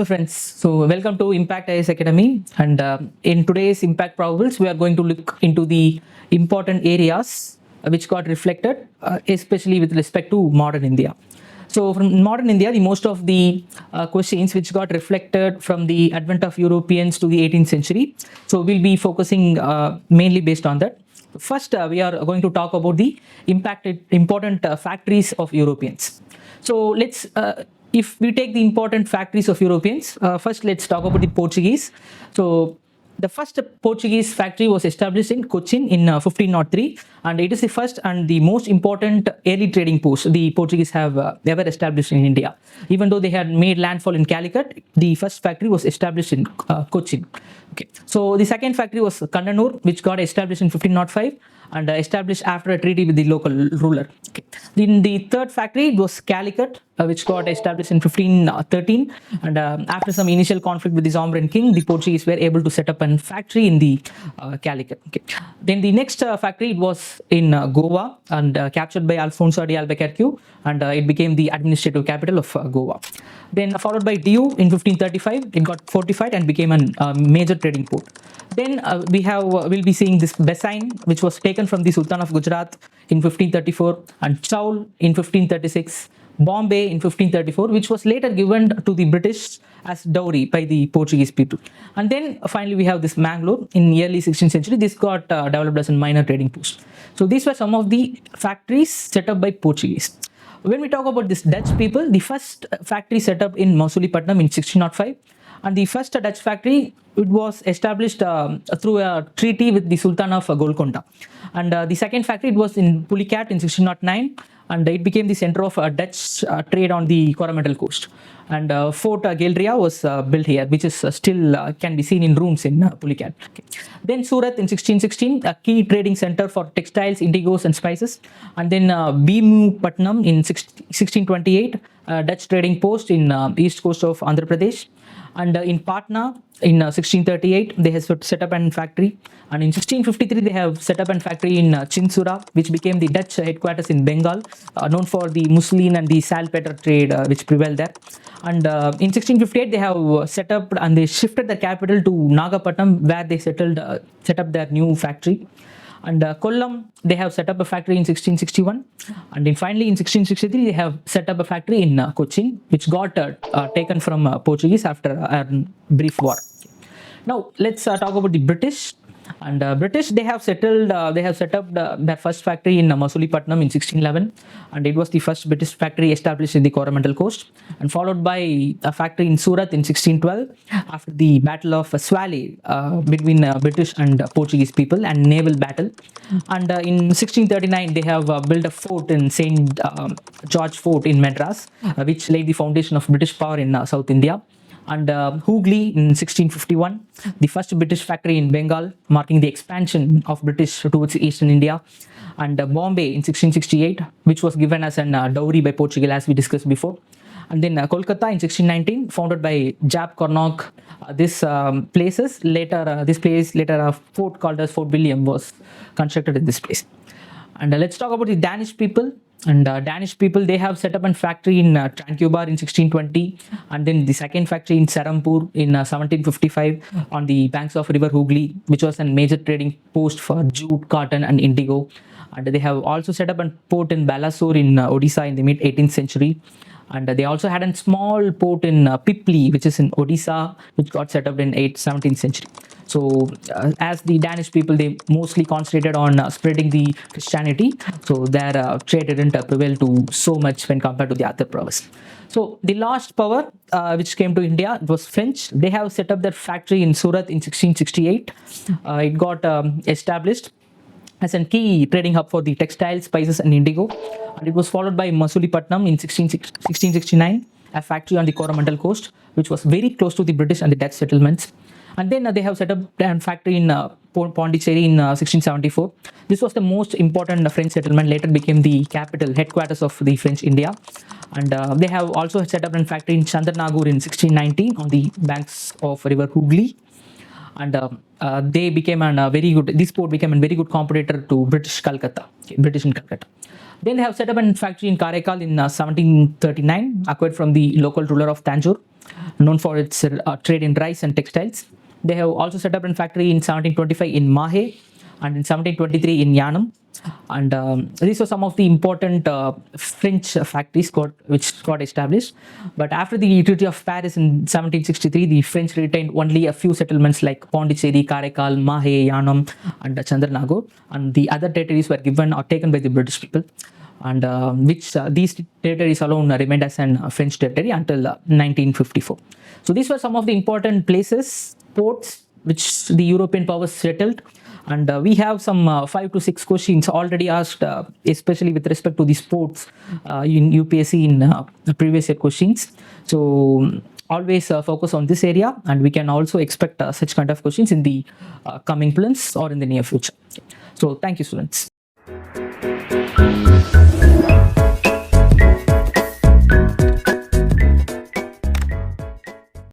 Hello friends, so welcome to Impact IS Academy, and in today's Impact Probables we are going to look into the important areas which got reflected, especially with respect to modern India. So from modern India, the most of the questions which got reflected from the advent of Europeans to the 18th century, so we'll be focusing mainly based on that. First, we are going to talk about the important factories of Europeans. So if we take the important factories of Europeans, first let's talk about the Portuguese. So the first Portuguese factory was established in Cochin in 1503, and it is the first and the most important early trading post the Portuguese have ever established in India. Even though they had made landfall in Calicut, the first factory was established in Cochin. Okay. So the second factory was Kandanur, which got established in 1505 and established after a treaty with the local ruler. Okay. Then the third factory was Calicut, which got established in 1513, and after some initial conflict with the Zambian king, the Portuguese were able to set up a factory in the Calicut. Okay. Then the next factory was in Goa and captured by Alfonso de Albuquerque, and it became the administrative capital of Goa. Then followed by Diu in 1535, it got fortified and became a major trading port. Then we'll be seeing this Besain, which was taken from the Sultan of Gujarat in 1534, and Chaul in 1536, Bombay in 1534, which was later given to the British as dowry by the Portuguese people. And then finally we have this Mangalore in early 16th century. This got developed as a minor trading post. So these were some of the factories set up by Portuguese. When we talk about this Dutch people, the first factory set up in Mausoleepatnam in 1605, and the first Dutch factory, it was established through a treaty with the Sultan of Golconda. And the second factory, it was in Pulicat in 1609, and it became the center of Dutch trade on the Coromandel coast. And Fort Geldria was built here, which is still can be seen in ruins in Pulicat. Okay. Then Surat in 1616, a key trading center for textiles, indigos and spices. And then Bhimu Patnam in 1628, a Dutch trading post in east coast of Andhra Pradesh. And in Patna in 1638, they have set up a factory. And in 1653, they have set up a factory in Chinsura, which became the Dutch headquarters in Bengal, known for the muslin and the saltpeter trade which prevailed there. And in 1658, they have set up and they shifted their capital to Nagapatnam, where they set up their new factory. And Kollam, they have set up a factory in 1661. And then finally in 1663, they have set up a factory in Cochin, which got taken from Portuguese after a brief war. Now let's talk about the British. And British, they have set up their first factory in Mausoleepatnam in 1611, and it was the first British factory established in the Coromandel coast, and followed by a factory in Surat in 1612 after the Battle of Swale between British and Portuguese people and naval battle. And in 1639, they have built a fort in St. George Fort in Madras, which laid the foundation of British power in South India. And Hooghly in 1651, the first British factory in Bengal, marking the expansion of British towards eastern India. And Bombay in 1668, which was given as a dowry by Portugal, as we discussed before. And then Kolkata in 1619, founded by Jab Cornock. This place later a fort called as Fort William was constructed in this place. And let's talk about the Danish people. And Danish people, they have set up a factory in Tranquebar in 1620, and then the second factory in Serampur in 1755 on the banks of river Hooghly, which was a major trading post for jute, cotton and indigo. And they have also set up a port in Balasore in Odisha in the mid 18th century. And they also had a small port in Pipli, which is in Odisha, which got set up in 17th century. So as the Danish people, they mostly concentrated on spreading the Christianity. So their trade didn't prevail to so much when compared to the other provinces. So the last power which came to India, it was French. They have set up their factory in Surat in 1668. It got established as a key trading hub for the textiles, spices and indigo. And it was followed by Mausoleepatnam in 1669, a factory on the Coromandel coast, which was very close to the British and the Dutch settlements. And then they have set up a factory in Pondicherry in 1674. This was the most important French settlement, later became the headquarters of the French India. And they have also set up a factory in Chandanagur in 1619 on the banks of river Hooghly. And they became this port became a very good competitor to British in Calcutta. Then they have set up a factory in Karaikal in 1739, acquired from the local ruler of Tanjore. known for its trade in rice and textiles. They have also set up a factory in 1725 in Mahe and in 1723 in Yanam. And these were some of the important French factories which got established. But after the Treaty of Paris in 1763, the French retained only a few settlements like Pondicherry, Karaikal, Mahe, Yanam, and Chandranagore. And the other territories were given or taken by the British people, and these territories alone remained as an French territory until 1954. So these were some of the important places, ports, which the European powers settled. And we have some 5 to 6 questions already asked, especially with respect to these ports in UPSC in previous year questions. So always focus on this area, and we can also expect such kind of questions in the coming plans or in the near future. So thank you, students.